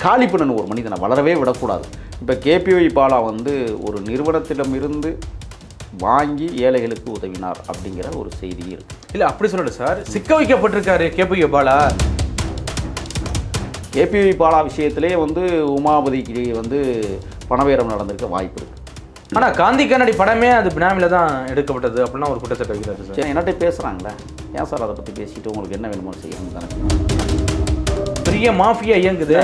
காலி பண்ணணும் ஒரு மனிதனை, வளரவே விடக்கூடாது. இப்போ கேபிஒய் பாலா வந்து ஒரு நிறுவனத்திடமிருந்து வாங்கி ஏழைகளுக்கு உதவினார் அப்படிங்கிற ஒரு செய்தி இருக்குது. இல்லை அப்படி சொல்லல சார், சிக்க வைக்கப்பட்டிருக்காரு கேபிஒய் பாலா. கேபிஒய் பாலா விஷயத்திலே வந்து உமாபதிக்கு வந்து பணவீரம் நடந்திருக்க வாய்ப்பு இருக்குது. ஆனால் காந்தி கண்ணாடி படமே அது பினாமியில் தான் எடுக்கப்பட்டது அப்படின்னா ஒரு குற்றச்சாட்டு வைக்கிறாரு சார். என்கிட்ட பேசுகிறாங்களே, ஏன் சார் அதை பற்றி பேசிட்டு உங்களுக்கு என்ன வேணுமோ செய்யணும் தானே. பெரிய மாஃபியா இயங்குது.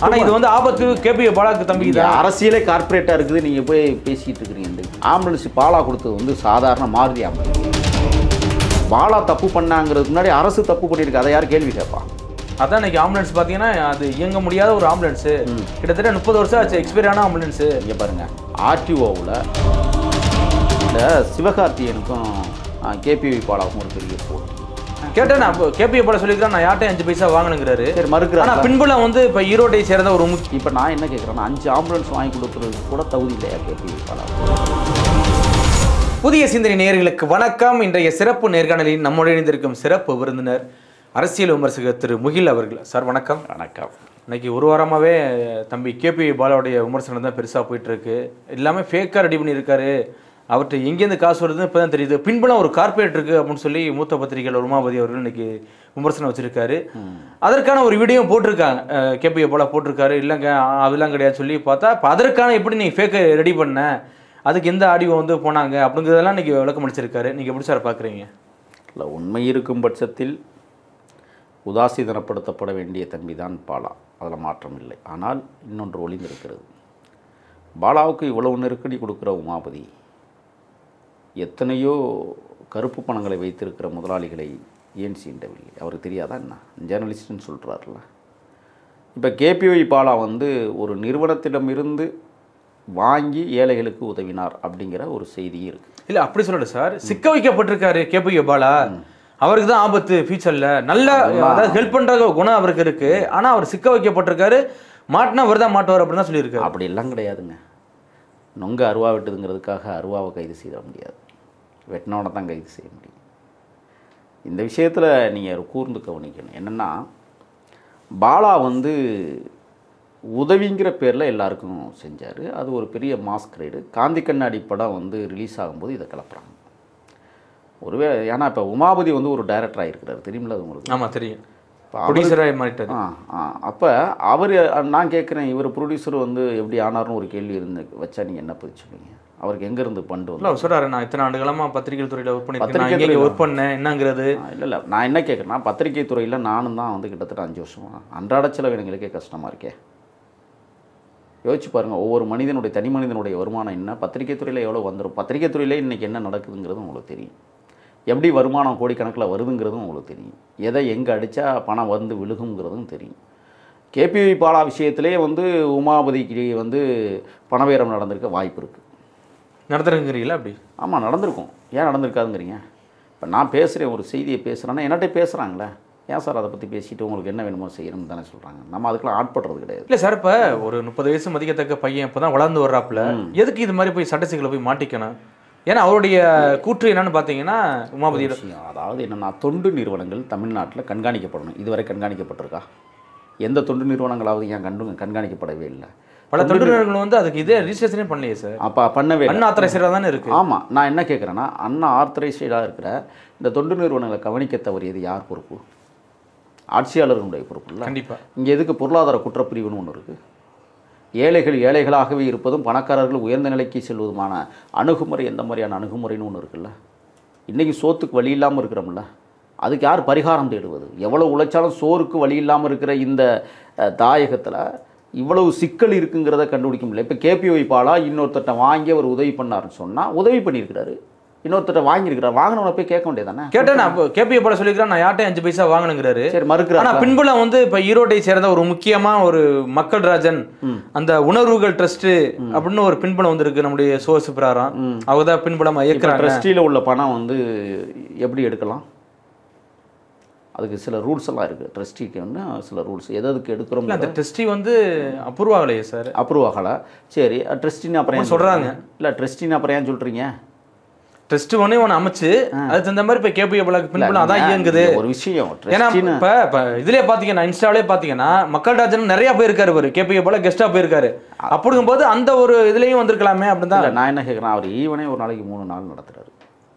ஆனால் இது வந்து ஆபத்து கேபிஒய் பாலாக்கு தம்பி. அரசியலே கார்பரேட்டாக இருக்குது, நீங்கள் போய் பேசிகிட்டு இருக்கிறீங்க. ஆம்புலன்ஸ் பாலா கொடுத்தது வந்து சாதாரண மாருதி ஆம்புலன்ஸ். பாலா தப்பு பண்ணாங்கிறதுக்கு முன்னாடி அரசு தப்பு பண்ணியிருக்கு, அதை யார் கேள்வி கேட்பா? அதான் இன்னைக்கு ஆம்புலன்ஸ் பார்த்தீங்கன்னா அது இயங்க முடியாத ஒரு ஆம்புலன்ஸு, கிட்டத்தட்ட 30 வருஷம் ஆச்சு எக்ஸ்பைரி ஆன ஆம்புலன்ஸு. இங்கே பாருங்கள், ஆர்டிஓவில் இந்த சிவகார்த்தியனுக்கும் கேபிஒய் பாலாவுக்கும் ஒரு பெரிய போட்டி. கேட்டேன் நான் கேபிஒய் பாலா சொல்லிக்கிறேன், நான் யார்ட்டையும் 5 பைசா வாங்கணுங்கிறாரு. சரி மறுக்கிறார். ஆனால் பின்புலம் வந்து இப்போ ஈரோட்டை சேர்ந்த ஒரு இப்போ நான் என்ன கேட்குறேன்னா 5 ஆம்புலன்ஸ் வாங்கி கொடுக்குறதுக்கு கூட தகுதி இல்லையா கேபிஒய் பாலா? புதிய சிந்தனை நேயர்களுக்கு வணக்கம். இன்றைய சிறப்பு நேர்காணலில் நம்முடைய இணைந்திருக்கும் சிறப்பு விருந்தினர் அரசியல் விமர்சகர் திரு முகில் அவர்கள். சார் வணக்கம். வணக்கம். இன்னைக்கு ஒரு வாரமாகவே தம்பி கேபிஒய் பாலாவுடைய விமர்சனம் தான் பெருசாக போயிட்டுருக்கு. எல்லாமே ஃபேக்காக ரெடி பண்ணியிருக்காரு, அவர்கிட்ட எங்கேருந்து காசு வருதுன்னு இப்போ தான் தெரியுது, பின்புலம் ஒரு கார்பரேட் இருக்குது அப்படின்னு சொல்லி மூத்த பத்திரிகையாளர் உமாபதி அவர்கள் இன்னைக்கு விமர்சனம் வச்சுருக்காரு. அதற்கான ஒரு வீடியோ போட்டிருக்காங்க, கேபிஒய் பாலா போட்டிருக்காரு. இல்லைங்க அதெல்லாம் கிடையாது சொல்லி பார்த்தா இப்போ அதற்கான எப்படி நீங்கள் ஃபேக்கை ரெடி பண்ண, அதுக்கு எந்த ஆடியோ வந்து போனாங்க அப்படிங்கிறதெல்லாம் இன்றைக்கி விளக்கம் அளிச்சிருக்காரு. நீங்கள் எப்படி சார் பார்க்குறீங்க? இல்லை, உண்மை இருக்கும் பட்சத்தில் உதாசீனப்படுத்தப்பட வேண்டிய தம்பி தான் பாலா, அதில் மாற்றம் இல்லை. ஆனால் இன்னொன்று ஒளிந்திருக்கிறது. பாலாவுக்கு இவ்வளவு நெருக்கடி கொடுக்குற உமாபதி எத்தனையோ கருப்பு பணங்களை வைத்திருக்கிற முதலாளிகளை ஏன் சீண்டவில்லை? அவருக்கு தெரியாதா என்ன? ஜேர்னலிஸ்ட்னு சொல்கிறார்ல. இப்போ கேபிஒய் பாலா வந்து ஒரு நிறுவனத்திடமிருந்து வாங்கி ஏழைகளுக்கு உதவினார் அப்படிங்கிற ஒரு செய்தியும் இருக்குது. இல்லை அப்படி சொல்லல சார், சிக்க வைக்கப்பட்டிருக்காரு கேபிஒய் பாலா. அவருக்கு தான் ஆபத்து ஃபியூச்சரில், நல்ல அதாவது ஹெல்ப் பண்ணுற குணம் அவருக்கு இருக்குது. ஆனால் அவர் சிக்க வைக்கப்பட்டிருக்காரு, மாட்டினா அவர் தான் மாட்டுவார் அப்படின்னு தான் சொல்லியிருக்காரு. அப்படி எல்லாம் கிடையாதுங்க. நொங்க அருவா வெட்டுதுங்கிறதுக்காக அருவாவை கைது செய்ய முடியாது, வெட்டினவனை தான் கைது செய்ய முடியும். இந்த விஷயத்தில் நீங்கள் கூர்ந்து கவனிக்கணும். என்னென்னா, பாலா வந்து உதவிங்கிற பேரில் எல்லாருக்கும் செஞ்சார். அது ஒரு பெரிய மாஸ்கிரேடு. காந்தி கண்ணாடி படம் வந்து ரிலீஸ் ஆகும்போது இதை கிளப்புறாங்க. ஒருவேளை ஏன்னா இப்போ உமாபதி வந்து ஒரு டைரக்டராக இருக்கிறார், தெரியுமில்ல அது உங்களுக்கு? ஆமாம் தெரியும். ப்ரொடியூசராக மாறிட்டார். அப்போ அவர், நான் கேட்குறேன், இவர் ப்ரொடியூசர் வந்து எப்படி ஆனார்னு ஒரு கேள்வி இருந்து வச்சா நீங்கள் என்ன பதிச்சுப்பீங்க? அவருக்கு எங்கேருந்து ஃபண்டு வந்து? இல்லை சொல்கிறாரு, நான் இத்தனை ஆண்டுகளமாக பத்திரிகை துறையில் ஒர்க் பண்ணியிருக்கேன், ஒர்க் பண்ணேன் என்னங்கிறது. இல்லை, நான் என்ன கேட்குறேன்னா, பத்திரிகை துறையில் நானும் தான் வந்து கிட்டத்தட்ட 5 வருஷமாக அன்றாட செலவினங்களுக்கே கஷ்டமாக இருக்கே. யோசிச்சு பாருங்கள், ஒவ்வொரு மனிதனுடைய தனி மனிதனுடைய வருமானம் என்ன, பத்திரிகை துறையில் எவ்வளோ வந்துடும், பத்திரிகை துறையிலே இன்றைக்கி என்ன நடக்குதுங்கிறது உங்களுக்கு தெரியும். எப்படி வருமானம் கோடிக்கணக்கில் வருதுங்கிறதும் உங்களுக்கு தெரியும். எதை எங்கே அடித்தா பணம் வந்து விழுகுங்கிறதும் தெரியும். கேபிஒய் பாலா விஷயத்திலே வந்து உமாபதிக்கு வந்து பணவீரம் நடந்திருக்க வாய்ப்பு இருக்குது. நடந்துருங்கிறீங்களா? அப்படி ஆமாம், நடந்திருக்கும். ஏன் நடந்திருக்காதுங்கிறீங்க? இப்போ நான் பேசுகிறேன், ஒரு செய்தியை பேசுகிறேன்னா என்கிட்ட பேசுகிறாங்களே, ஏன் சார் அதை பற்றி பேசிட்டு உங்களுக்கு என்ன வேணுமோ செய்யணும்னு தானே சொல்கிறாங்க. நம்ம அதுக்கெல்லாம் ஆட்படுறது கிடையாது. இல்லை சார், இப்போ ஒரு 30 வயசு மதிக்கத்தக்க பையன் இப்போ தான் வளர்ந்து வர்றாப்புல, எதுக்கு இது மாதிரி போய் சட்டசிக்கலை போய் மாட்டிக்கணும்? ஏன்னா அவருடைய கூற்று என்னன்னு பார்த்தீங்கன்னா, உமாபதி விஷயம் அதாவது என்னென்னா, தொண்டு நிறுவனங்கள் தமிழ்நாட்டில் கண்காணிக்கப்படணும். இதுவரை கண்காணிக்கப்பட்டிருக்கா? எந்த தொண்டு நிறுவனங்களாவது ஏன் கண்காணிக்கப்படவே இல்லை. பல தொண்டு நிறுவனங்கள் வந்து அதுக்கு இதே ரிஜிஸ்ட்ரேஷனே பண்ணலையே சார். அப்போ பண்ணவே அண்ணா ஆத்தரைசேடாக தானே இருக்குது. ஆமாம், நான் என்ன கேட்குறேன்னா, அண்ணா ஆத்தரைசேடாக இருக்கிற இந்த தொண்டு நிறுவனங்களை கவனிக்க தவறியது யார் பொறுப்பு? ஆட்சியாளர்களுடைய பொறுப்பு இல்லை. கண்டிப்பாக. இங்கே எதுக்கு பொருளாதார குற்றப்பிரிவுன்னு ஒன்று இருக்குது? ஏழைகள் ஏழைகளாகவே இருப்பதும் பணக்காரர்கள் உயர்ந்த நிலைக்கு செல்வதுமான அணுகுமுறை எந்த மாதிரியான அணுகுமுறைன்னு ஒன்று இருக்குல்ல. இன்றைக்கி சோத்துக்கு வழி இல்லாமல் இருக்கிறோம்ல, அதுக்கு யார் பரிகாரம் தேடுவது? எவ்வளோ உழைச்சாலும் சோறுக்கு வழி இல்லாமல் இருக்கிற இந்த தாயகத்தில் இவ்வளவு சிக்கல் இருக்குங்கிறத கண்டுபிடிக்க முடியல. இப்போ கேபிஒய் பாலா இன்னொருத்தட்ட வாங்கி அவர் உதவி பண்ணாருன்னு சொன்னால் உதவி பண்ணியிருக்கிறாரு, இன்னொருத்தட்ட வாங்கியிருக்கிறார். வாங்கினவனை போய் கேட்க வேண்டியதானே? கேட்டேன் நான் கேபிஒய் பாலா சொல்லிக்கிறேன், நான் யார்ட்டையும் 5 பைசா வாங்கணுங்கிறாரு. சரி மறுக்கிறார். ஆனால் பின்புலம் வந்து இப்போ ஈரோட்டை சேர்ந்த ஒரு முக்கியமாக ஒரு மக்கள் ராஜன் அந்த உணர்வுகள் ட்ரஸ்ட்டு அப்படின்னு ஒரு பின்புலம் வந்துருக்கு நம்முடைய சோர்ஸ் பிரகாரம். அவங்க தான் பின்புலமாக இயக்குறாங்க. ட்ரஸ்டியில் உள்ள பணம் வந்து எப்படி எடுக்கலாம்? அதுக்கு சில ரூல்ஸ் எல்லாம் இருக்குது. ட்ரஸ்டிக்கு வந்து சில ரூல்ஸ் எதுக்கு எடுக்கிறோம். அந்த ட்ரஸ்டி வந்து அப்ரூவ் ஆகலையே சார். அப்ரூவ் ஆகலை. சரி, ட்ரஸ்டின்னு அப்புறம் ஏன் சொல்கிறாங்க? இல்லை, ட்ரஸ்டின்னு அப்புறம் ஏன் சொல்கிறீங்க? ட்ரஸ்ட் ஒன்று அமைச்சு அதுக்கு தகுந்த மாதிரி இப்போ கேபிஏ பாலாக்கு பின்புலம் அதான் இயங்குது ஒரு விஷயம். ஏன்னா இப்போ இதுலேயே பார்த்தீங்கன்னா இன்ஸ்டாவிலே பார்த்தீங்கன்னா மக்கள் ராஜன் நிறைய போயிருக்காரு அவர் கேபிஏ பாலா கெஸ்ட்டாக போயிருக்காரு. அப்படிங்கும்போது அந்த ஒரு இதுலேயும் வந்திருக்கலாமே அப்படின்னு தான் நான் என்ன கேட்குறேன், அவர் ஈவனே ஒரு நாளைக்கு 3 நாள் நடத்துகிறாரு.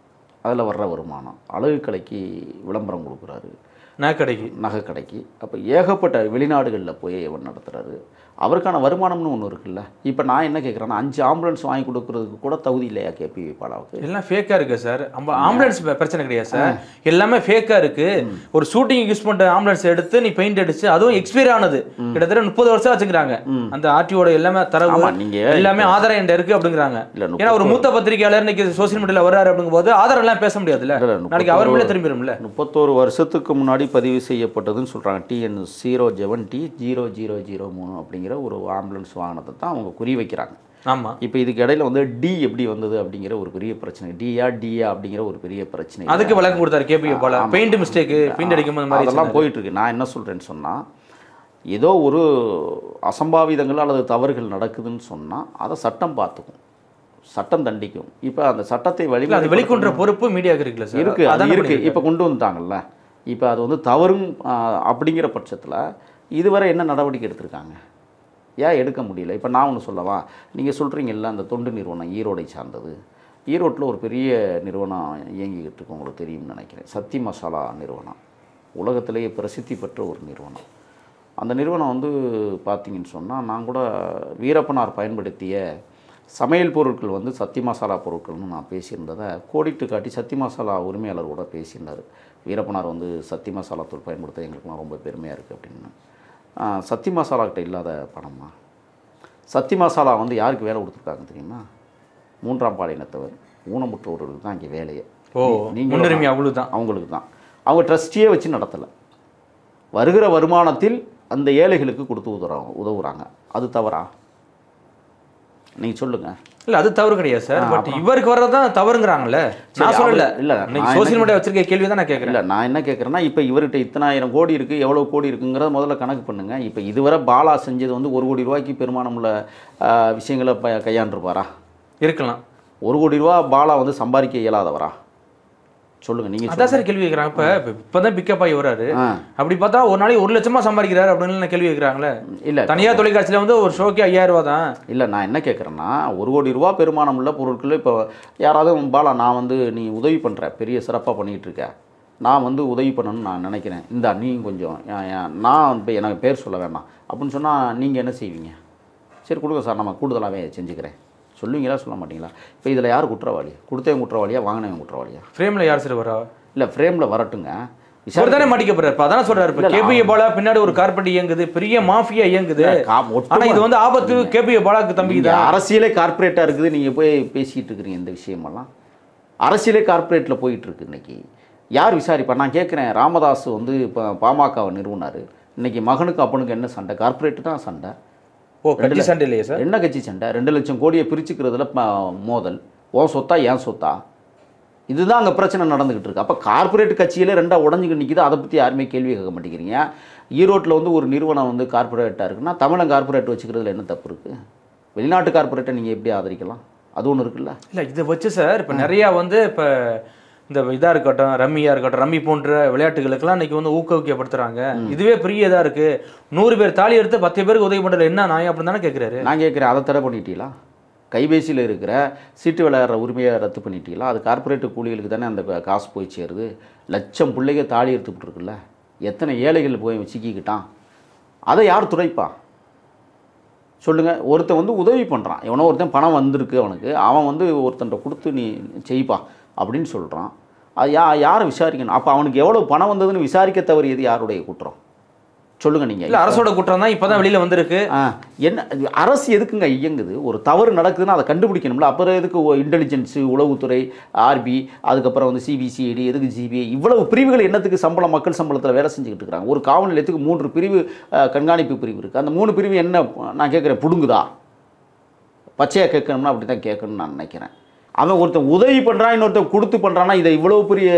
அதில் வர்ற வருமானம் அழகு கடைக்கு விளம்பரம் கொடுக்குறாரு, நகை கடைக்கு. அப்போ ஏகப்பட்ட வெளிநாடுகளில் போய் இவன் நடத்துகிறாரு. அவருக்கான வருமானம்னு ஒன்று இருக்குல்ல. இப்போ நான் என்ன கேட்குறேன்னா 5 ஆம்புலன்ஸ் வாங்கி கொடுக்கறதுக்கு கூட தகுதி இல்லையா கேபிவி பாலாவுக்கு? எல்லாம் ஃபேக்காக இருக்குது சார். ஆம்புலன்ஸ் பிரச்சனை கிடையாது சார், எல்லாமே ஃபேக்காக இருக்குது. ஒரு ஷூட்டிங் யூஸ் பண்ணுற ஆம்புலன்ஸ் எடுத்து நீ பெயிண்ட் அடிச்சு அதுவும் எக்ஸ்பைரி ஆனது கிட்டத்தட்ட 30 வருஷம் வச்சுக்கிறாங்க. அந்த ஆர்டிஓட எல்லாமே தரவு எல்லாமே ஆதாரம் என்கிட்ட இருக்குது அப்படிங்கிறாங்க. ஏன்னா ஒரு மூத்த பத்திரிகையாளர் இன்னைக்கு சோசியல் மீடியாவில் வர்றாரு அப்படிங்கும்போது ஆதாரம் எல்லாம் பேச முடியாதுல்ல, நாளைக்கு அவர் மேலே திரும்பிடும்ல. 31 வருஷத்துக்கு முன்னாடி பதிவு செய்யப்பட்டதுன்னு சொல்கிறாங்க. TN07T0003 அப்படிங்கிற ஒரு ஆம்புலன்ஸ் வாகனத்தை தான் அவங்க குறி வைக்கிறாங்க. ஆமாம். இப்போ இதுக்கு இடையில வந்து டி எப்படி வந்தது அப்படிங்கிற ஒரு பெரிய பிரச்சனை, டியா அப்படிங்கிற ஒரு பெரிய பிரச்சனை. அதுக்கு விளக்கம் கொடுத்தாரு kPa Bala. Paint mistake, paint அடிக்கும் மாதிரி அதெல்லாம் போயிட்டு இருக்கு. நான் என்ன சொல்கிறேன்னு சொன்னால், ஏதோ ஒரு அசம்பாவிதங்கள் அல்லது தவறுகள் நடக்குதுன்னு சொன்னால் அதை சட்டம் பார்த்துக்கும், சட்டம் தண்டிக்கும். இப்போ அந்த சட்டத்தை வெளிக்கொண்ட பொறுப்பு மீடியாவுக்கு இருக்குல்ல சார்? இருக்குது, அது இருக்குது. இப்போ கொண்டு வந்துட்டாங்கல்ல. இப்போ அது வந்து தவறும் அப்படிங்கிற பட்சத்தில் இதுவரை என்ன நடவடிக்கை எடுத்திருக்காங்க, ஏன் எடுக்க முடியல? இப்போ நான் ஒன்று சொல்லவா, நீங்கள் சொல்கிறீங்கல்ல அந்த தொண்டு நிறுவனம் ஈரோடை சார்ந்தது. ஈரோட்டில் ஒரு பெரிய நிறுவனம் இயங்கிக்கிட்டு இருக்கு, உங்களுக்கு தெரியும்னு நினைக்கிறேன். சக்தி மசாலா நிறுவனம், உலகத்திலேயே பிரசித்தி பெற்ற ஒரு நிறுவனம். அந்த நிறுவனம் வந்து பார்த்திங்கன்னு சொன்னால், நான் கூட வீரப்பனார் பயன்படுத்திய சமையல் பொருட்கள் வந்து சக்தி மசாலா பொருட்கள்னு நான் பேசியிருந்ததை கோடிட்டு காட்டி சக்தி மசாலா உரிமையாளர் கூட பேசியிருந்தார். வீரப்பனார் வந்து சக்தி மசாலா தூள் பயன்படுத்த எங்களுக்குலாம் ரொம்ப பெருமையாக இருக்குது அப்படின்னு. சக்தி மசாலாக்கிட்ட இல்லாத பணமா? சக்தி மசாலா வந்து யாருக்கு வேலை கொடுத்துருக்காங்க தெரியுமா? 3ஆம் பாலினத்தவர் ஊனமுற்றவர்களுக்கு தான் இங்கே வேலையை. நீங்கள் அவ்வளோதான் அவங்களுக்கு தான். அவங்க ட்ரஸ்டியே வச்சு நடத்தலை. வருகிற வருமானத்தில் அந்த ஏழைகளுக்கு கொடுத்து உதவுறாங்க. அது தவறா? நீங்கள் சொல்லுங்கள். இல்லை அது தவறு கிடையாது சார். பட் இவருக்கு வர்றதான் தவறுங்கிறாங்கல்ல. நான் சொல்லல. இல்லை சோசியல் மீடியா வச்சிருக்க கேள்வி தான் நான் கேட்குறேன். இல்லை நான் என்ன கேட்குறேன்னா, இப்போ இவர்கிட்ட இத்தனை 1000 கோடி இருக்குது, எவ்வளோ கோடி இருக்குங்கிறத முதல்ல கணக்கு பண்ணுங்கள். இப்போ இதுவரை பாலா செஞ்சது வந்து 1 கோடி ரூபாய்க்கு பெருமானம் உள்ள விஷயங்களை கையாண்டிருப்பாரா? இருக்கலாம். 1 கோடி ரூபா பாலா வந்து சம்பாதிக்க இயலாதவரா? சொல்லுங்க. நீங்க அதான் சார் கேள்வி கேட்குறாங்க. இப்பதான் பிக்கப் ஆகி வராரு. அப்படி பார்த்தா ஒரு நாளைக்கு 1 லட்சமா சம்பாதிக்கிறாரு அப்படின்னு கேள்வி கேட்குறாங்களே. இல்லை தனியார் தொலைக்காட்சியில் வந்து ஒரு ஷோக்கு 5000 ரூபா தான். இல்லை நான் என்ன கேட்குறேன்னா, 1 கோடி ரூபா பெருமானம் உள்ள பொருட்கள் இப்போ யாராவது பாலா நான் வந்து நீ உதவி பண்ணுற, பெரிய சிறப்பாக பண்ணிகிட்டு இருக்க, நான் வந்து உதவி பண்ணணும்னு நான் நினைக்கிறேன், இந்தா நீ கொஞ்சம் நான் இப்போ எனக்கு பேர் சொல்ல வேண்டாம் அப்படின்னு சொன்னால் நீங்கள் என்ன செய்வீங்க? சரி கொடுங்க சார், நம்ம கூடுதலாகவே செஞ்சுக்கிறேன் சொல்லுவீங்களா, சொல்ல மாட்டீங்களா? இப்போ இதில் யார் குற்றவாளி? கொடுத்தவன் குற்றவாளியா, வாங்கினவன் குற்றவாளியா? ஃப்ரேமில் யார் சார் வரா? இல்லை ஃப்ரேமில் வரட்டுங்க, இவர் தானே மாட்டிக்கப்படுறாரு. இப்போ அதான சொல்கிறாரு. இப்போ கேபிஏ பாலா பின்னாடி ஒரு கார்பரேட் இயங்குது, பெரிய மாஃபியா இயங்குது. ஆனால் இது வந்து ஆபத்து கேபிஏ பாலாக்கு தம்பி தான். அரசியலே கார்பரேட்டாக இருக்குது. நீங்கள் போய் பேசிகிட்டு இருக்கிறீங்க இந்த விஷயமெல்லாம். அரசியலே கார்பரேட்டில் போயிட்டுருக்கு. இன்றைக்கி யார் விசாரிப்பா? நான் கேட்குறேன். ராமதாஸ் வந்து இப்போ பாமகவை நிறுவனார். இன்றைக்கி மகனுக்கு அப்பனுக்கு என்ன சண்டை? கார்பரேட்டு தான் சண்டை. கட்சி சண்டை இல்லையா சார்? என்ன கட்சி சண்டை? 2 லட்சம் கோடியை பிரிச்சுக்கிறதுல மோதல். ஓன் சொத்தா ஏன் சொத்தா? இதுதான் அங்கே பிரச்சனை நடந்துக்கிட்டு இருக்கு. அப்போ கார்பரேட் கட்சியிலே 2ஆக உடஞ்சிக்கிட்டு நிற்கிது. அதை பற்றி யாருமே கேள்வி கேட்க மாட்டேங்கிறீங்க. ஈரோட்டில் வந்து ஒரு நிறுவனம் வந்து கார்பரேட்டாக இருக்குன்னா தமிழன் கார்பரேட் வச்சுக்கிறதுல என்ன தப்பு இருக்குது? வெளிநாட்டு கார்பரேட்டை நீங்கள் எப்படி ஆதரிக்கலாம்? அது ஒன்று இருக்குல்ல. இல்லை இதை வச்சு சார் இப்போ நிறையா வந்து இப்போ இந்த இதாக இருக்கட்டும், ரம்மியாக இருக்கட்டும், ரம்மி போன்ற விளையாட்டுகளுக்கெல்லாம் இன்றைக்கி வந்து ஊக்குவிக்கப்படுத்துகிறாங்க. இதுவே பெரிய இதாக இருக்குது. 100 பேர் தாலி எடுத்து 10 பேருக்கு உதவி பண்ணுறது என்ன நியாயம் அப்படின்னு தானே கேட்குறாரு. நான் கேட்குறேன், அதை தடை பண்ணிட்டீங்களா? கைபேசியில் இருக்கிற சீட்டு விளையாடுற உரிமையை ரத்து பண்ணிட்டீங்களா? அது கார்பரேட்டு கூலிகளுக்கு தானே அந்த காசு போய் சேருது. லட்சம் பிள்ளைங்க தாலி எடுத்துக்கிட்டு இருக்குல்ல, எத்தனை ஏழைகள் போய் சிக்கிக்கிட்டான்? அதை யார் துடைப்பா சொல்லுங்கள்? ஒருத்தன் வந்து உதவி பண்ணுறான், எவனோ ஒருத்தன் பணம் வந்திருக்கு அவனுக்கு, அவன் வந்து ஒருத்தன்ட்ட கொடுத்து நீ செய்ப்பா அப்படின்னு சொல்கிறான். அது யாரை விசாரிக்கணும்? அப்போ அவனுக்கு எவ்வளோ பணம் வந்ததுன்னு விசாரிக்க தவறியது யாருடைய குற்றம் சொல்லுங்கள் நீங்கள்? இல்லை அரசோட குற்றம் தான். இப்போ தான் வெளியில் வந்திருக்கு. என்ன அரசு எதுக்குங்க இயங்குது? ஒரு தவறு நடக்குதுன்னா அதை கண்டுபிடிக்கணும்ல. அப்புறம் எதுக்கு இன்டெலிஜென்ஸு, உளவுத்துறை, ஆர்பி, அதுக்கப்புறம் வந்து சிபிசிஐடி, எதுக்கு சிபிஐ, இவ்வளவு பிரிவுகள் என்னத்துக்கு? சம்பளம், மக்கள் சம்பளத்தில் வேலை செஞ்சுக்கிட்டு இருக்கிறாங்க. ஒரு காவல் நிலையத்துக்கு 3 பிரிவு கண்காணிப்பு பிரிவு இருக்குது. அந்த 3 பிரிவு என்ன நான் கேட்குறேன், புடுங்குதா? பச்சையாக கேட்கணும்னா அப்படி தான் கேட்கணும்னு நான் நினைக்கிறேன். அவன் ஒருத்தன் உதவி பண்ணுறான், இன்னொருத்தன் கொடுத்து பண்ணுறான்னா இதை இவ்வளோ பெரிய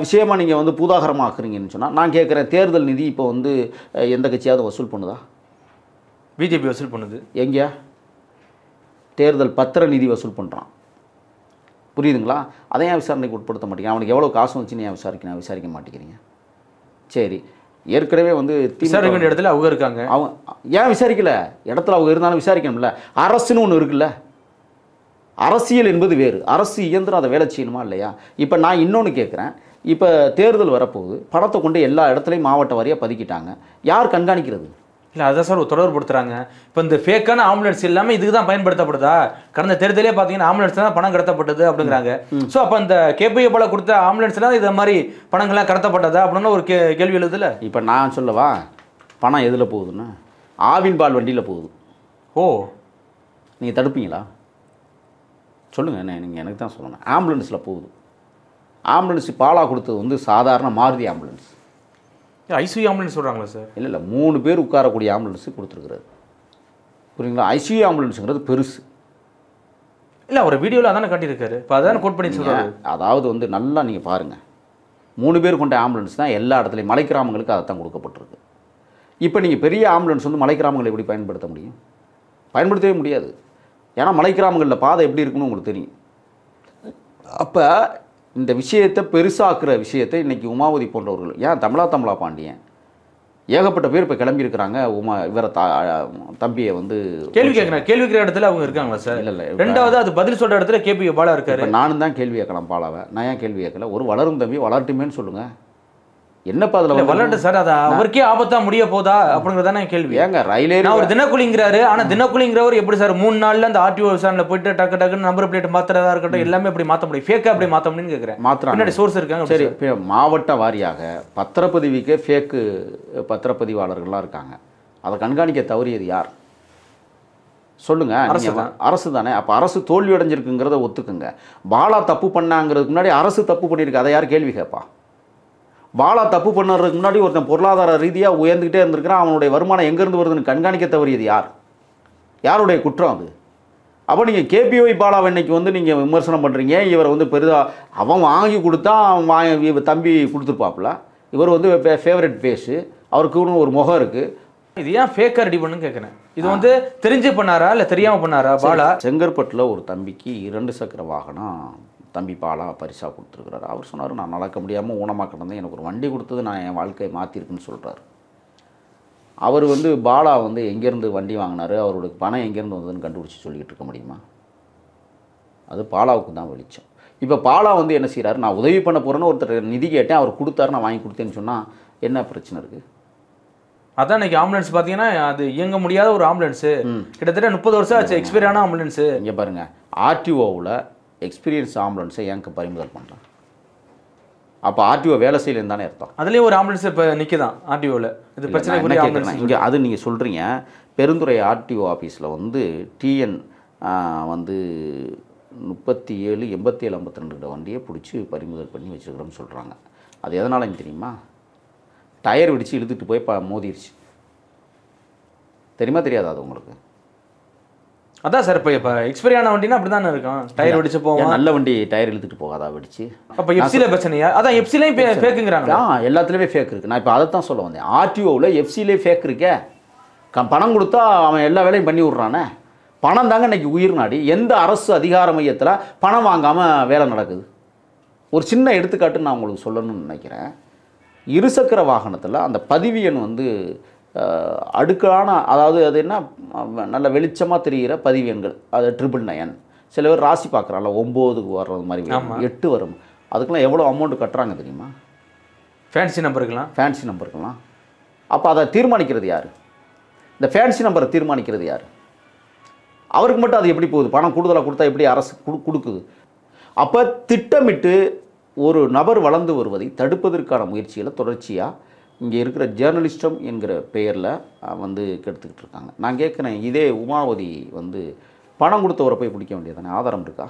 விஷயமாக நீங்கள் வந்து பூதாகரமாக்குறீங்கன்னு சொன்னால் நான் கேட்குறேன், தேர்தல் நிதி இப்போ வந்து எந்த கட்சியாவது வசூல் பண்ணுதா? பிஜேபி வசூல் பண்ணுது. எங்கேயா? தேர்தல் பத்திர நிதி வசூல் பண்ணுறான். புரியுதுங்களா? அதை ஏன் விசாரணைக்கு உட்படுத்த மாட்டேங்க? அவனுக்கு எவ்வளோ காசு வந்துச்சுன்னு ஏன் விசாரிக்க மாட்டேங்கிறீங்க? சரி, ஏற்கனவே வந்து விசாரிக்க வேண்டிய இடத்துல அவங்க இருக்காங்க. அவங்க ஏன் விசாரிக்கல? இடத்துல அவங்க இருந்தாலும் விசாரிக்கணும்ல. அரசுன்னு ஒன்று இருக்குல்ல. அரசியல் என்பது வேறு. அரசு இயந்திரம் அதை வேலை செய்யணுமா இல்லையா? இப்போ நான் இன்னொன்று கேட்குறேன். இப்போ தேர்தல் வரப்போகுது, பணத்தை கொண்டு எல்லா இடத்துலையும் மாவட்ட வாரியாக பதுக்கிட்டாங்க. யார் கண்காணிக்கிறது? இல்லை, அதான் சார் தொடர்புப்படுத்துறாங்க. இப்போ இந்த ஃபேக்கான ஆம்புலன்ஸ் எல்லாமே இதுக்கு தான் பயன்படுத்தப்படுதா? கடந்த தேர்தலே பார்த்தீங்கன்னா ஆம்புலன்ஸ் தான் பணம் கடத்தப்பட்டது அப்படிங்கிறாங்க. ஸோ அப்போ அந்த கேபிஐ போல கொடுத்த ஆம்புலன்ஸ்லாம் இது மாதிரி பணங்கள்லாம் கடத்தப்பட்டதா அப்படின்னு ஒரு கேள்வி எழுதுல. இப்போ நான் சொல்லவா, பணம் எதில் போகுதுன்னு? ஆவின் பால் வண்டியில் போகுது. ஓ, நீங்கள் தடுப்பீங்களா? சொல்லுங்கள். என்ன, நீங்கள் எனக்கு தான் சொல்லணும். ஆம்புலன்ஸில் போகுது. ஆம்புலன்ஸ் பாலா கொடுத்தது வந்து சாதாரண மாருதி ஆம்புலன்ஸ். ஐசியூ ஆம்புலன்ஸ் சொல்கிறாங்களா சார்? இல்லை 3 பேர் உட்காரக்கூடிய ஆம்புலன்ஸு கொடுத்துருக்குறாரு. புரியுங்களா? ஐசியூ ஆம்புலன்ஸுங்கிறது பெருசு. இல்லை, அவர் வீடியோவில் அதானே காட்டியிருக்காரு. இப்போ அதானே கோட் பண்ணி சொல்கிறாரு. அதாவது வந்து நல்லா நீங்கள் பாருங்கள், 3 பேர் கொண்ட ஆம்புலன்ஸ் தான் எல்லா இடத்துலையும். மலை கிராமங்களுக்கு அதை தான் கொடுக்கப்பட்டிருக்கு. இப்போ நீங்கள் பெரிய ஆம்புலன்ஸ் வந்து மலை கிராமங்களை எப்படி பயன்படுத்த முடியும்? பயன்படுத்தவே முடியாது. ஏன்னா மலை கிராமங்களில் பாதை எப்படி இருக்குன்னு உங்களுக்கு தெரியும். அப்போ இந்த விஷயத்தை பெருசாக்குற விஷயத்தை இன்றைக்கி உமாவதி போன்றவர்கள், ஏன் தமிழா பாண்டியன் ஏகப்பட்ட பேர் இப்போ கிளம்பியிருக்கிறாங்க. இவரை தம்பியை வந்து கேள்வி கேட்குறேன். கேள்வி கேட்குற இடத்துல அவங்க இருக்காங்களா சார்? இல்லை. ரெண்டாவது அது பதில் சொல்கிற இடத்துல கேபி பாலா இருக்காரு. நானும் தான் கேள்வி கேட்கலாம் பாலாவை. நான் ஏன் கேள்வி கேட்கல? ஒரு வளரும் தம்பி வளரட்டுமேன்னு சொல்லுங்கள். என்னப்பா அதில் வளரட்டு சார், அது அவருக்கே ஆபத்தா முடிய போதா அப்படிங்கிறதானே கேள்வி. ஏங்க ரயிலே ஒரு தினக்கூலிங்கிறாரு. ஆனால் தினக்கூலிங்கிறவர் எப்படி சார் 3 நாளில் அந்த ஆர்டிஓ விசாரணையில் போயிட்டு டக்குன்னு நம்பர் பிளேட் மாத்திரதா இருக்கட்டும் எல்லாமே எப்படி மாற்ற முடியும்? ஃபேக்காக அப்படி மாற்ற முடியும்னு கேட்குறேன். மாத்திரம் சோர்ஸ் இருக்காங்க. சரி, இப்போ மாவட்ட வாரியாக பத்திரப்பதிவுக்கே ஃபேக்கு பத்திரப்பதிவாளர்கள்லாம் இருக்காங்க. அதை கண்காணிக்க தவறியது யார் சொல்லுங்க? அரசு தானே. அப்போ அரசு தோல்வி அடைஞ்சிருக்குங்கிறத ஒத்துக்குங்க. பாலா தப்பு பண்ணாங்கிறதுக்கு முன்னாடி அரசு தப்பு பண்ணியிருக்கு. அதை யார் கேள்வி கேட்பா? பாலா தப்பு பண்ணுறதுக்கு முன்னாடி ஒருத்தன் பொருளாதார ரீதியாக உயர்ந்துக்கிட்டே இருந்திருக்கிறான். அவனுடைய வருமானம் எங்கேருந்து வருதுன்னு கண்காணிக்க தவறியது யார்? யாருடைய குற்றம் அது? அப்போ நீங்கள் கேபிஒய் பாலாவை இன்னைக்கு வந்து நீங்கள் விமர்சனம் பண்ணுறீங்க. இவரை வந்து பெரிதாக அவன் வாங்கி கொடுத்தா தம்பி கொடுத்துருப்பாப்புல. இவர் வந்து ஃபேவரட் ஃபேஸு, அவருக்குன்னு ஒரு முகம் இருக்குது. இது ஏன் ஃபேக்காக ரெடி பண்ணுன்னு கேட்குறேன். இது வந்து தெரிஞ்சு பண்ணாரா இல்லை தெரியாமல் பண்ணாரா? பாலா செங்கற்பட்டில் ஒரு தம்பிக்கு 2 சக்கர வாகனம் தம்பி பாலா பரிசாக கொடுத்துருக்குறாரு. அவர் சொன்னார், நான் நடக்க முடியாமல் ஊனமாக கிடந்தேன், எனக்கு ஒரு வண்டி கொடுத்தது நான் என் வாழ்க்கையை மாற்றிருக்குன்னு சொல்கிறார். அவர் வந்து பாலா வந்து எங்கேருந்து வண்டி வாங்கினார், அவருடைய பணம் எங்கேருந்து வந்ததுன்னு கண்டுபிடிச்சி சொல்லிக்கிட்டு இருக்க முடியுமா? அது பாலாவுக்கு தான் வெளிச்சம். இப்போ பாலா வந்து என்ன செய்கிறார், நான் உதவி பண்ண போகிறேன்னு ஒருத்தர் நிதி கேட்டேன், அவர் கொடுத்தாரு, நான் வாங்கி கொடுத்தேன்னு சொன்னால் என்ன பிரச்சனை இருக்குது? அதான் இன்னைக்கு ஆம்புலன்ஸ் பார்த்தீங்கன்னா அது இயங்க முடியாத ஒரு ஆம்புலன்ஸு. கிட்டத்தட்ட 30 வருஷம் ஆச்சு எக்ஸ்பைரி ஆன ஆம்புலன்ஸு. இங்கே பாருங்கள், ஆர்டிஓவில் எக்ஸ்பீரியன்ஸ் ஆம்புலன்ஸை ஏங்க பறிமுதல் பண்ணுறான்? அப்போ ஆர்டிஓ வேலை செய்யலன்னு தானே அர்த்தம். அதுலேயும் ஒரு ஆம்புலன்ஸ் இப்போ நிற்குதான் ஆர்டிஓவில். இது பிரச்சனை கேட்குறேன். இங்கே அது நீங்கள் சொல்கிறீங்க, பெருந்துறை ஆர்டிஓ ஆஃபீஸில் வந்து டிஎன் வந்து 37 87 52 வண்டியை பிடிச்சி பறிமுதல் பண்ணி வச்சுருக்கிறோன்னு சொல்கிறாங்க. அது எதனாலன்னு தெரியுமா? டயர் வெடித்து இழுத்துட்டு போய் மோதிருச்சு. தெரியுமா தெரியாதா அது உங்களுக்கு? அதான் சார், இப்போ எக்ஸ்பைரி ஆன வண்டினா அப்படி தானே இருக்கும். டயர் வெடிச்சு போவோம். நல்ல வண்டி டயர் இழுத்துட்டு போகாதா வெடிச்சு? அப்போ எஃப்சியில் பிரச்சனையா? அதான் எஃப்சிலையும் ஃபேக்குங்கிறாங்க. எல்லாத்துலேயுமே ஃபேக் இருக்குது. நான் இப்போ அதை தான் சொல்ல வந்தேன். ஆர்டிஓவில் எஃப்சிலே ஃபேக் இருக்கே. பணம் கொடுத்தா அவன் எல்லா வேலையும் பண்ணி விட்றானே. பணம் தாங்க இன்றைக்கி உயிர் நாடி. எந்த அரசு அதிகார மையத்தில் பணம் வாங்காமல் வேலை நடக்குது? ஒரு சின்ன எடுத்துக்காட்டு நான் உங்களுக்கு சொல்லணும்னு நினைக்கிறேன். 2 சக்கர வாகனத்தில் அந்த பதிவு எண் வந்து அடுக்கான, அதாவது அது என்ன நல்ல வெளிச்சமாக தெரிகிற பதிவு எண்கள், அது 999. சில பேர் ராசி பார்க்குறாங்கள 9க்கு வர்றது மாதிரி 8 வரும். அதுக்கெல்லாம் எவ்வளோ அமௌண்ட் கட்டுறாங்க தெரியுமா? ஃபேன்சி நம்பருக்கெல்லாம். அப்போ அதை தீர்மானிக்கிறது யார்? இந்த ஃபேன்சி நம்பரை தீர்மானிக்கிறது யார்? அவருக்கு மட்டும் அது எப்படி போகுது? பணம் கூடுதலாக கொடுத்தா எப்படி அரசு கொடுக்குது? அப்போ திட்டமிட்டு ஒரு நபர் வளர்ந்து வருவதை தடுப்பதற்கான முயற்சிகளை தொடர்ச்சியாக இங்கே இருக்கிற ஜேர்னலிஸ்டம் என்கிற பெயரில் வந்து கெடுத்துக்கிட்டு இருக்காங்க. நான் கேட்குறேன், இதே உமாவதி வந்து பணம் கொடுத்தவரை போய் பிடிக்க வேண்டியதானே? ஆதாரம் இருக்கா?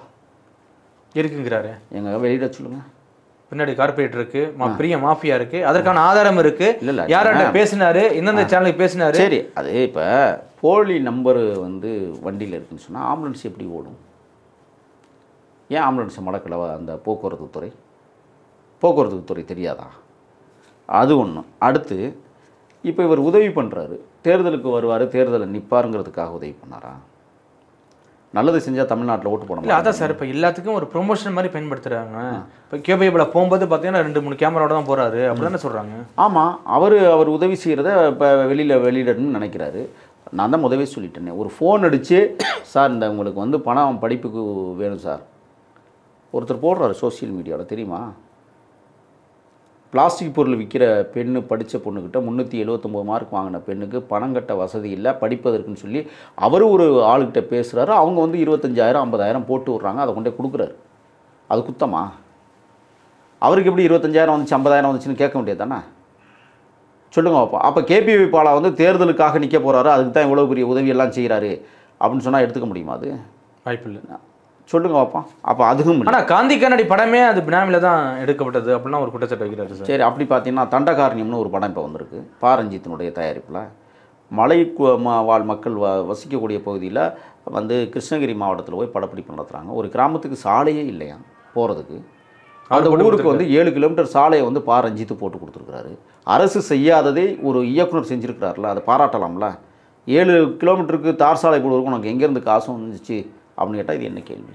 இருக்குங்கிறாரு. எங்கள் வெளியிட சொல்லுங்கள். பின்னாடி கார்பரேட் இருக்குது, பெரிய மாஃபியா இருக்குது, அதற்கான ஆதாரம் இருக்குது. இல்லை யார்கிட்ட பேசினாரு, எந்தெந்த சேனலுக்கு பேசினாரு? சரி, அது இப்போ போலி நம்பரு வந்து வண்டியில் இருக்குன்னு சொன்னால் ஆம்புலன்ஸ் எப்படி ஓடும்? ஏன் ஆம்புலன்ஸை மடக்கலை அந்த போக்குவரத்து துறை தெரியாதா? அது ஒன்று. அடுத்து இப்போ இவர் உதவி பண்ணுறாரு, தேர்தலுக்கு வருவார், தேர்தலில் நிற்பாருங்கிறதுக்காக உதவி பண்ணாரா? நல்லது செஞ்சால் தமிழ்நாட்டில் ஓட்டு போட இல்லை மாட்டாங்க. அதான் சார் இப்போ எல்லாத்துக்கும் ஒரு ப்ரொமோஷன் மாதிரி பயன்படுத்துகிறாங்க. இப்போ கேபிஐபியில் போகும்போது பார்த்தீங்கன்னா 2-3 கேமராவோட தான் போகிறாரு அப்படி தானே சொல்கிறாங்க. ஆமாம், அவர் உதவி செய்கிறத இப்போ வெளியிடணும்னு நினைக்கிறாரு. நான் தான் முதவே சொல்லிட்டேனே, ஒரு ஃபோன் அடித்து சார் இந்த உங்களுக்கு வந்து பணம் படிப்புக்கு வேணும் சார் ஒருத்தர் போடுறாரு சோசியல் மீடியாவில் தெரியுமா? பிளாஸ்டிக் பொருள் விற்கிற பெண்ணு படித்த பொண்ணுக்கிட்ட 379 மார்க் வாங்கின பெண்ணுக்கு பணம் கட்ட வசதி இல்லை படிப்பதற்குன்னு சொல்லி அவரும் ஒரு ஆளுக்கிட்ட பேசுகிறாரு. அவங்க வந்து 25,000 50,000 போட்டு விட்றாங்க, அதை கொண்டே கொடுக்குறாரு. அது குத்தமா? அவருக்கு எப்படி 25,000 வந்துச்சு 50,000 வந்துச்சுன்னு கேட்க வேண்டியது தானே? சொல்லுங்க அப்போ. அப்போ கேபிவி பாலா வந்து தேர்தலுக்காக நிற்க போகிறாரு, அதுக்கு தான் இவ்வளோ பெரிய உதவியெல்லாம் செய்கிறாரு அப்படின்னு சொன்னால் எடுத்துக்க முடியுமா? அது வாய்ப்பு இல்லை. சொல்லுங்க பாப்பா. அப்போ அதுவும் இல்லை. ஆனால் காந்தி கண்ணாடி படமே அது பினாமியில் தான் எடுக்கப்பட்டது அப்படின்னா ஒரு குற்றச்சாட்டு வைக்கிறாரு சார். சரி, அப்படி பார்த்தீங்கன்னா தண்டகாரண்யம்னு ஒரு படம் இப்போ வந்திருக்கு பாரஞ்சித்தினுடைய தயாரிப்பில். மலை வாழ் மக்கள் வசிக்கக்கூடிய பகுதியில் வந்து கிருஷ்ணகிரி மாவட்டத்தில் போய் படப்பிடிப்பு நடத்துகிறாங்க. ஒரு கிராமத்துக்கு சாலையே இல்லையா போகிறதுக்கு. அந்த ஊருக்கு வந்து 7 கிலோமீட்டர் சாலையை வந்து பாரஞ்சித்து போட்டு கொடுத்துருக்குறாரு. அரசு செய்யாததை ஒரு இயக்குனர் செஞ்சுருக்கிறாருல, அதை பாராட்டலாம்ல. 7 கிலோமீட்டருக்கு தார் சாலை போடுவதற்கு உனக்கு எங்கேருந்து காசு வந்துச்சு அப்படின்னு கேட்டால் இது என்ன கேள்வி?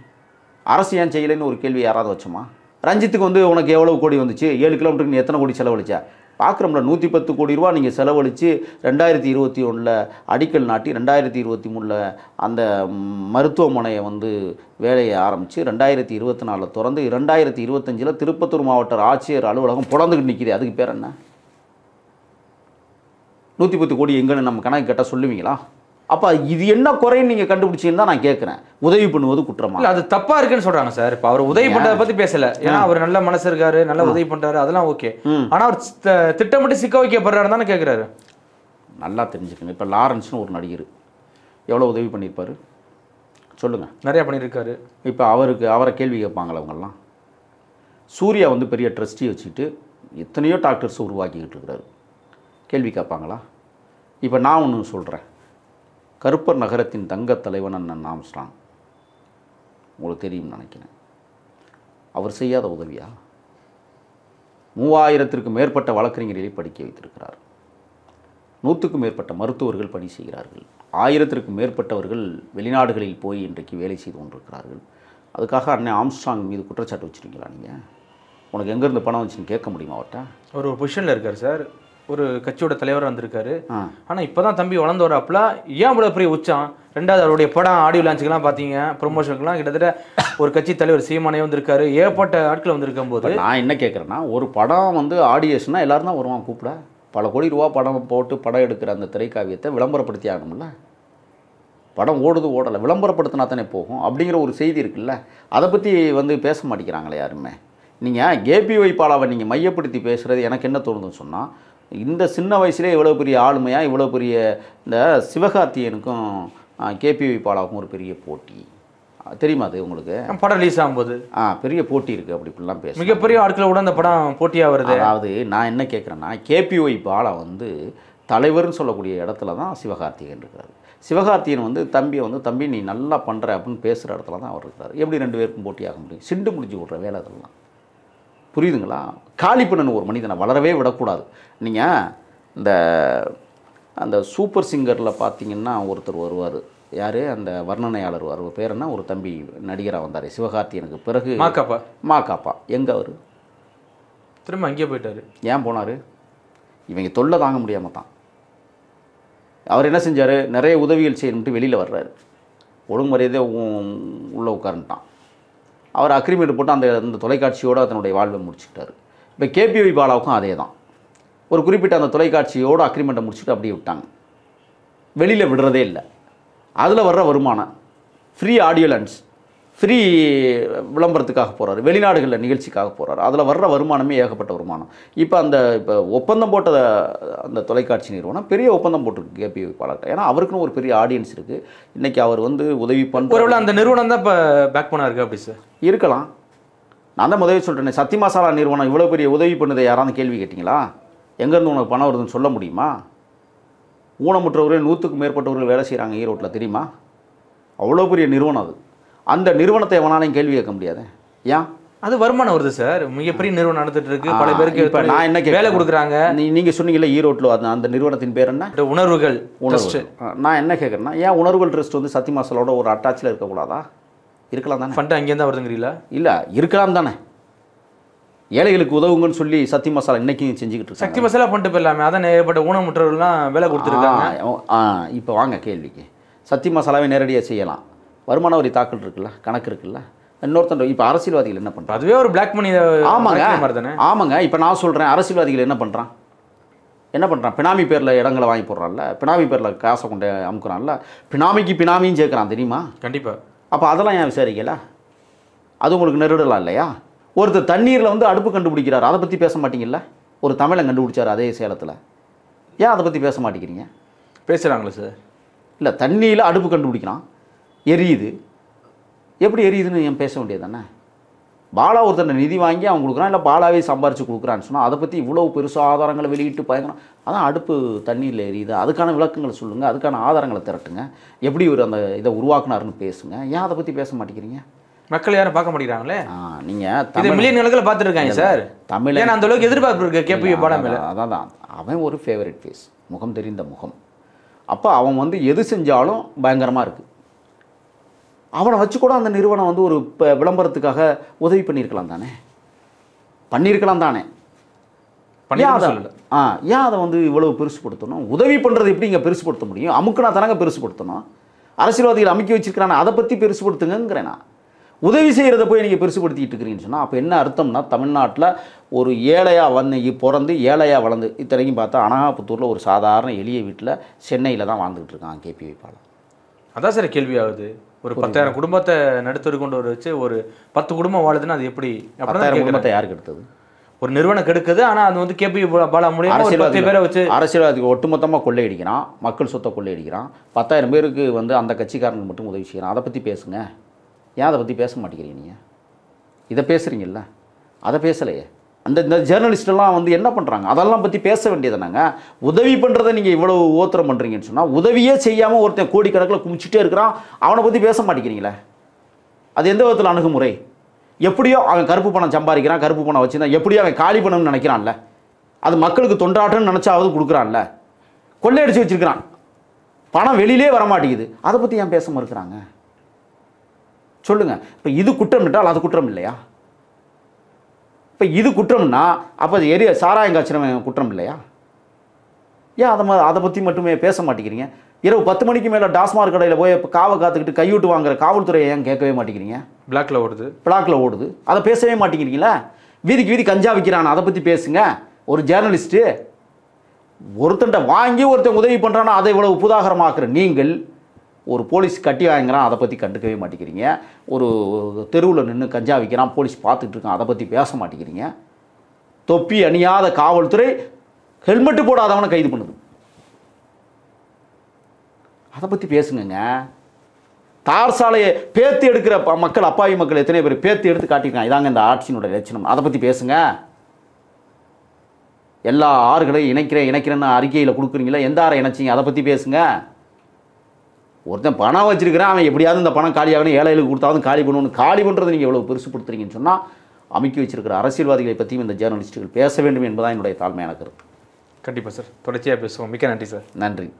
அரசு ஏன் செய்யலைன்னு ஒரு கேள்வி யாராவது வச்சோமா? ரஞ்சித்துக்கு வந்து உனக்கு எவ்வளவு கோடி வந்துச்சு, 7 கிலோமீட்டருக்கு நீ எத்தனை கோடி செலவழிச்சா? பார்க்குறோம்ல, 110 கோடி ரூபா நீங்கள் செலவழித்து 2021 அடிக்கல் நாட்டி 2023 அந்த மருத்துவமனையை வந்து வேலையை ஆரம்பித்து 2024 திறந்து 2025 திருப்பத்தூர் மாவட்ட ஆட்சியர் அலுவலகம் புலந்துக்கிட்டு நிற்கிது. அதுக்கு பேர் என்ன? 110 கோடி எங்கன்னு நம்ம கணக்கு கேட்டால் சொல்லுவீங்களா? அப்போ இது என்ன குறைன்னு நீங்கள் கண்டுபிடிச்சின்னு தான் நான் கேட்குறேன். உதவி பண்ணுவது குற்றமா? இல்லை அது தப்பாக இருக்குன்னு சொல்கிறாங்க சார். இப்போ அவர் உதவி பண்ணுறதை பற்றி பேசலை, ஏன்னா அவர் நல்ல மனசு இருக்காரு, நல்லா உதவி பண்ணுறாரு, அதெல்லாம் ஓகே. ஆனால் அவர் திட்டமிட்டு சிக்க வைக்கப்படுறாரு தானே கேட்குறாரு. நல்லா தெரிஞ்சுக்கணும். இப்போ லாரன்ஸ்னு ஒரு நடிகர் எவ்வளோ உதவி பண்ணியிருப்பார் சொல்லுங்கள்? நிறையா பண்ணியிருக்காரு. இப்போ அவரை கேள்வி கேட்பாங்களா அவங்கெல்லாம்? சூர்யா வந்து பெரிய ட்ரஸ்டி வச்சுக்கிட்டு எத்தனையோ டாக்டர்ஸ் உருவாக்கிக்கிட்டு இருக்கிறாரு, கேள்வி கேட்பாங்களா? இப்போ நான் ஒன்று சொல்கிறேன். கருப்பர் நகரத்தின் தங்க தலைவன் அண்ணன் ஆம்ஸ்ட்ராங் உங்களுக்கு தெரியும்னு நினைக்கிறேன். அவர் செய்யாத உதவியா? 3000த்திற்கும் மேற்பட்ட வழக்கறிஞர்களை படிக்க வைத்திருக்கிறார். 100க்கும் மேற்பட்ட மருத்துவர்கள் பணி செய்கிறார்கள். 1000த்திற்கும் மேற்பட்டவர்கள் வெளிநாடுகளில் போய் இன்றைக்கு வேலை செய்து கொண்டிருக்கிறார்கள். அதுக்காக அண்ணன் ஆம்ஸ்ட்ராங் மீது குற்றச்சாட்டு வச்சுருக்கீங்களா நீங்கள்? உனக்கு எங்கேருந்து பணம் வந்துச்சுன்னு கேட்க முடியுமா அவர்கிட்ட? ஒரு பொசிஷனில் இருக்கார் சார், ஒரு கட்சியோட தலைவராக வந்திருக்காரு. ஆனால் இப்போ தான் தம்பி வளர்ந்து வரப்பல ஏன் இவ்வளோ பெரிய உச்சம்? ரெண்டாவது அவருடைய படம் ஆடியோ லான்ச்சுக்கெல்லாம் பார்த்தீங்க, ப்ரொமோஷனுக்குலாம் கிட்டத்தட்ட ஒரு கட்சி தலைவர் சீமானே வந்திருக்காரு, ஏற்பட்ட ஆட்கள் வந்திருக்கும் போது நான் என்ன கேட்குறேன்னா, ஒரு படம் வந்து ஆடியேஷன்னா எல்லோரும் தான் வருவான் கூப்பிட. பல கோடி ரூபா படம் போட்டு படம் எடுக்கிற அந்த திரைக்காவியத்தை விளம்பரப்படுத்தி ஆகணும்ல. படம் ஓடுது ஓடலை, விளம்பரப்படுத்தினா தானே போகும் அப்படிங்கிற ஒரு செய்தி இருக்குல்ல. அதை பற்றி வந்து பேச மாட்டேங்கிறாங்களே யாருமே. நீங்கள் கேபிஒய் பாலாவை நீங்கள் மையப்படுத்தி பேசுகிறது எனக்கு என்ன தோணுதுன்னு சொன்னால், இந்த சின்ன வயசுலேயே இவ்வளோ பெரிய ஆளுமையாக இவ்வளோ பெரிய இந்த சிவகார்த்தியனுக்கும் கேபிஒய் பாலாவுக்கும் ஒரு பெரிய போட்டி தெரியுமா? அது உங்களுக்கு படம் ரிலீஸ் ஆகும்போது பெரிய போட்டி இருக்குது அப்படி இப்படிலாம் பேச மிகப்பெரிய ஆட்களோட அந்த படம் போட்டியாக வருது. அதாவது நான் என்ன கேட்குறேன்னா, கேபிஒய் பாலா வந்து தலைவர்னு சொல்லக்கூடிய இடத்துல தான் சிவகார்த்திகேயன் இருக்கிறார். சிவகார்த்திகேயன் வந்து தம்பியை வந்து தம்பி நீ நல்லா பண்ணுற அப்படின்னு பேசுகிற இடத்துல தான் அவர் இருக்கிறார். எப்படி 2 பேருக்கும் போட்டியாக முடியும்? சிண்டு முடிஞ்சு விட்ற வேலை அதெல்லாம். புரியுதுங்களா? காலி பண்ணணும் ஒரு மனிதனை, வளரவே விடக்கூடாது. நீங்கள் இந்த அந்த சூப்பர் சிங்கரில் பார்த்தீங்கன்னா ஒருத்தர் வருவார், யார் அந்த வர்ணனையாளர் வருவார், பேர் என்ன, ஒரு தம்பி நடிகராக வந்தார் சிவகார்த்திகேயனுக்கு பிறகு. மாக்காப்பா எங்கே அவர் திரும்ப அங்கேயே போயிட்டார். ஏன் போனார்? இவங்க தொல்லை தாங்க முடியாமல் தான். அவர் என்ன செஞ்சார்? நிறைய உதவிகள் செய்யணும்ட்டு வெளியில் வர்றாரு, ஒழுங்குமுறையதே உள்ளே உட்கார்ந்துட்டான். அவர் அக்ரிமெண்ட் போட்டு அந்த தொலைக்காட்சியோடு அதனுடைய வாழ்வை முடிச்சுக்கிட்டார். இப்போ கேபிஒய் பாலாவுக்கும் அதே தான். ஒரு குறிப்பிட்ட அந்த தொலைக்காட்சியோடு அக்ரிமெண்ட்டை முடிச்சுட்டு அப்படியே விட்டாங்க, வெளியில் விடுறதே இல்லை. அதில் வர்ற வருமானம் ஃப்ரீ ஆடியோ லான்ச், ஃப்ரீ விளம்பரத்துக்காக போகிறாரு, வெளிநாடுகளில் நிகழ்ச்சிக்காக போகிறாரு, அதில் வர்ற வருமானமே ஏகப்பட்ட வருமானம். இப்போ ஒப்பந்தம் போட்ட அந்த தொலைக்காட்சி நிறுவனம் பெரிய ஒப்பந்தம் போட்டிருக்கு கேபிஒய் பாலாட்ட. ஏன்னா அவருக்குன்னு ஒரு பெரிய ஆடியன்ஸ் இருக்குது. இன்றைக்கி அவர் வந்து உதவி பண்ணுற அந்த நிறுவனம் தான் இப்போ பேக் பண்ண இருக்குது அப்படி சார் இருக்கலாம். நான் தான் முதவே சொல்கிறேன், சக்தி மசாலா நிறுவனம் இவ்வளோ பெரிய உதவி பண்ணுதை யாராவது கேள்வி கேட்டிங்களா? எங்கேருந்து உனக்கு பணம் வருதுன்னு சொல்ல முடியுமா? ஊனமுற்றவர்கள் 100க்கும் மேற்பட்டவர்கள் வேலை செய்கிறாங்க ஈரோட்டில், தெரியுமா? அவ்வளோ பெரிய நிறுவனம் அது. அந்த நிறுவனத்தை எவனாலையும் கேள்வி கேட்க முடியாது. ஏன்? அது வருமானம் வருது சார். மிகப்பெரிய நிறுவனம் நடந்துட்டு இருக்கு, பல பேருக்கு இப்போ நான் என்ன வேலை கொடுக்குறாங்க. நீங்கள் சொன்னீங்கல்ல ஈரோட்டில் அந்த நிறுவனத்தின் பேர் என்ன? உணர்வுகள் உணர்வு. நான் என்ன கேட்குறேன்னா, ஏன் உணர்வுகள் ட்ரஸ்ட் வந்து சக்தி மசாலோட ஒரு அட்டாச்சில் இருக்கக்கூடாதா? இருக்கலாம் தானே. ஃபண்டு அங்கேருந்து தான் வருதுங்கிறீங்களா? இல்லை, இருக்கலாம் தானே. ஏழைகளுக்கு உதவுங்கன்னு சொல்லி சக்தி மசாலா இன்னைக்கும் செஞ்சுக்கிட்டு இருக்காங்க. சக்தி மசாலா பண்ணிட்டு போயிடலாமே, அதான் ஏற்பட்ட ஊனமுற்றவர்கள்லாம் வேலை கொடுத்துருக்காங்க. இப்போ வாங்க கேள்விக்கு. சக்தி மசாலாவை நேரடியாக செய்யலாம், வருமான வரி தாக்கல் இருக்குல்ல, கணக்கு இருக்குல்ல. இன்னொருத்தன் இப்போ அரசியல்வாதிகள் என்ன பண்ணுறாங்க? அதுவே ஒரு பிளாக் மணி. ஆமாங்க ஆமாங்க. இப்போ நான் சொல்கிறேன், அரசியல்வாதிகள் என்ன பண்ணுறான்? பினாமி பேரில் இடங்களை வாங்கி போடுறான்ல, பினாமி பேரில் காசை கொண்டு அமுக்குறான்ல, பினாமிக்கு பினாமியும் சேர்க்குறான் தெரியுமா? கண்டிப்பாக. அப்போ அதெல்லாம் ஏன் விசாரிக்கல? அது உங்களுக்கு நெருடலாம் இல்லையா? ஒருத்தர் தண்ணீரில் வந்து அடுப்பு கண்டுபிடிக்கிறார், அதை பற்றி பேச மாட்டீங்கல்ல? ஒரு தமிழன் கண்டுபிடிச்சார் அதே சேலத்தில், ஏன் அதை பற்றி பேச மாட்டேங்கிறீங்க? பேசுகிறாங்களே சார். இல்லை, தண்ணியில் அடுப்பு கண்டுபிடிக்கிறான், எரியுது. எப்படி எரியுதுன்னு ஏன் பேச வேண்டியது தானே? பாலா ஒருத்தர் நிதி வாங்கி அவன் கொடுக்குறான், இல்லை பாலாவே சம்பாரித்து கொடுக்குறான்னு சொன்னால் அதை பற்றி இவ்வளவு பெருசு ஆதாரங்களை வெளியிட்டு பயங்கரம். அதான் அடுப்பு தண்ணீரில் எரியுது, அதுக்கான விளக்கங்களை சொல்லுங்கள், அதுக்கான ஆதாரங்களை திரட்டுங்க, எப்படி ஒரு அந்த இதை உருவாக்குனாருன்னு பேசுங்க. ஏன் அதை பற்றி பேச மாட்டேங்கிறீங்க? மக்கள் யாரும் பார்க்க மாட்டேங்கிறாங்களே. நீங்கள் மில்லியன் கணக்கில் பார்த்துருக்காங்க சார். தமிழ் ஏன்னா அந்த அளவுக்கு எதிர்பார்ப்பு இருக்கு கேபி பாலா மேலே. அதான் அவன் ஒரு ஃபேவரட் ஃபேஸ், முகம் தெரிந்த முகம். அப்போ அவன் வந்து எது செஞ்சாலும் பயங்கரமாக இருக்குது. அவனை வச்சு கூட அந்த நிறுவனம் வந்து ஒரு விளம்பரத்துக்காக உதவி பண்ணியிருக்கலாம் தானே, ஏன் அதை வந்து இவ்வளவு பெருசுப்படுத்தணும்? உதவி பண்ணுறது எப்படி இங்கே பெருசுப்படுத்த முடியும்? அமுக்குனா தானங்க பெருசுப்படுத்தணும். அரசியல்வாதிகள் அமுக்கி வச்சிருக்கிறான, அதை பற்றி பெருசுப்படுத்துங்கிறேன் நான். உதவி செய்கிறத போய் நீங்கள் பெருசுப்படுத்திட்டு இருக்கிறீங்கன்னு சொன்னால் அப்போ என்ன அர்த்தம்னா, தமிழ்நாட்டில் ஒரு ஏழையாக பிறந்து ஏழையாக வளர்ந்து இத்தனைக்கும் பார்த்தா அனகாபுத்தூரில் ஒரு சாதாரண எளிய வீட்டில் சென்னையில் தான் வாழ்ந்துகிட்டு இருக்கான் கேபி பாலா. அதான் சார் கேள்வி ஆகுது. ஒரு 10,000 குடும்பத்தை நடுத்தரு கொண்டு வச்சு ஒரு 10 குடும்பம் வாழுதுன்னா அது எப்படி? 10,000 குடும்பத்தை யாருக்கு எடுத்தது? ஒரு நிறுவனம் கெடுக்குது. ஆனால் அது வந்து கேபி பாலா மூலியமா 10 பேரை வச்சு அரசியல்வாதிக்கு ஒட்டுமொத்தமாக கொள்ளையடிக்கிறான், மக்கள் சொத்தை கொள்ளையடிக்கிறான். 10,000 பேருக்கு வந்து அந்த கட்சிக்காரங்க மட்டும் உதவி செய்கிறான். அதை பற்றி பேசுங்க. ஏன் அதை பற்றி பேச மாட்டேங்கிறீங்க? நீங்கள் இதை பேசுகிறீங்கல்ல, அதை பேசலையே. இந்த ஜேர்னலிஸ்டெல்லாம் வந்து என்ன பண்ணுறாங்க? அதெல்லாம் பற்றி பேச வேண்டியதுனாங்க. உதவி பண்ணுறதை நீங்கள் இவ்வளோ ஓத்திரம் பண்ணுறீங்கன்னு சொன்னால், உதவியே செய்யாமல் ஒருத்தன் கோடிக்கணக்கில் குமிச்சிட்டே இருக்கிறான், அவனை பற்றி பேச மாட்டேங்கிறீங்களே. அது எந்த விதத்தில் அணுகுமுறை? எப்படியோ அவன் கருப்பு பணம் சம்பாதிக்கிறான், கருப்பு பணம் வச்சுருந்தான், எப்படியோ அவன் காலி பண்ணணும்னு நினைக்கிறான்ல, அது மக்களுக்கு தொண்டாட்டம்னு நினச்சாவது கொடுக்குறான்ல, கொள்ளையடிச்சு வச்சுருக்கிறான், பணம் வெளியிலே வரமாட்டேங்குது. அதை பற்றி ஏன் பேச மறுக்கிறாங்க? சொல்லுங்கள். இப்போ இது குற்றம் என்றால் அது குற்றம் இல்லையா? இப்போ இது குற்றம்னா அப்போ அது சாராயம் காய்ச்சினவன் குற்றம் இல்லையா? ஏன் அதை பற்றி மட்டுமே பேச மாட்டேங்கிறீங்க? இரவு 10 மணிக்கு மேலே டாஸ்மாக் கடையில் போய் காவை காத்துக்கிட்டு கையூட்டு வாங்குற காவல்துறையை ஏன் கேட்கவே மாட்டேங்கிறீங்க? பிளாக்ல ஓடுது, அதை பேசவே மாட்டேங்கிறீங்களா? வீதிக்கு வீதி கஞ்சா விற்கிறான், அதை பற்றி பேசுங்க. ஒரு ஜேர்னலிஸ்ட்டு ஒருத்தன்ட்ட வாங்கி ஒருத்தன் உதவி பண்ணுறான்னா அதை இவ்வளவு புதாகரமாக்குற நீங்கள், ஒரு போலீஸ் கட்டி வாங்குறான், அதை பற்றி கண்டுக்கவே மாட்டேங்கிறீங்க. ஒரு தெருவில் நின்று கஞ்சா விற்கிறான், போலீஸ் பார்த்துட்டு இருக்கான், அதை பற்றி பேச மாட்டேங்கிறீங்க. தொப்பி அணியாத காவல்துறை ஹெல்மெட்டு போடாதவனை கைது பண்ணுது, அதை பற்றி பேசுங்க. தார் சாலையை பேத்து எடுக்கிற மக்கள், அப்பாவி மக்கள் எத்தனை பேர் பேத்து எடுத்து காட்டியிருக்காங்க, இதாங்க இந்த ஆட்சியினுடைய லட்சணம், அதை பற்றி பேசுங்க. எல்லா ஆறுகளையும் இணைக்கிறேன்னு அறிக்கையில் கொடுக்குறீங்களா, எந்த ஆறை இணைச்சிங்க, அதை பற்றி பேசுங்க. ஒருத்தன் பணம் வச்சிருக்கிறான், அவன் எப்படியாவது இந்த பணம் காலியாகணும், ஏழைகளுக்கு கொடுத்தாவது காலி பண்ணணும்னு காலி பண்ணுறது நீங்கள் எவ்வளோ பெருசுப்படுத்துறீங்கன்னு சொன்னால், அமைக்கி வச்சிருக்கிற அரசியல்வாதிகளை பற்றியும் இந்த ஜேர்னலிஸ்ட்டுகள் பேச வேண்டும் என்பதான் என்னுடைய தாழ்மையான கருத்து. கண்டிப்பாக சார், தொடர்ச்சியாக பேசுவோம். மிக்க நன்றி சார். நன்றி.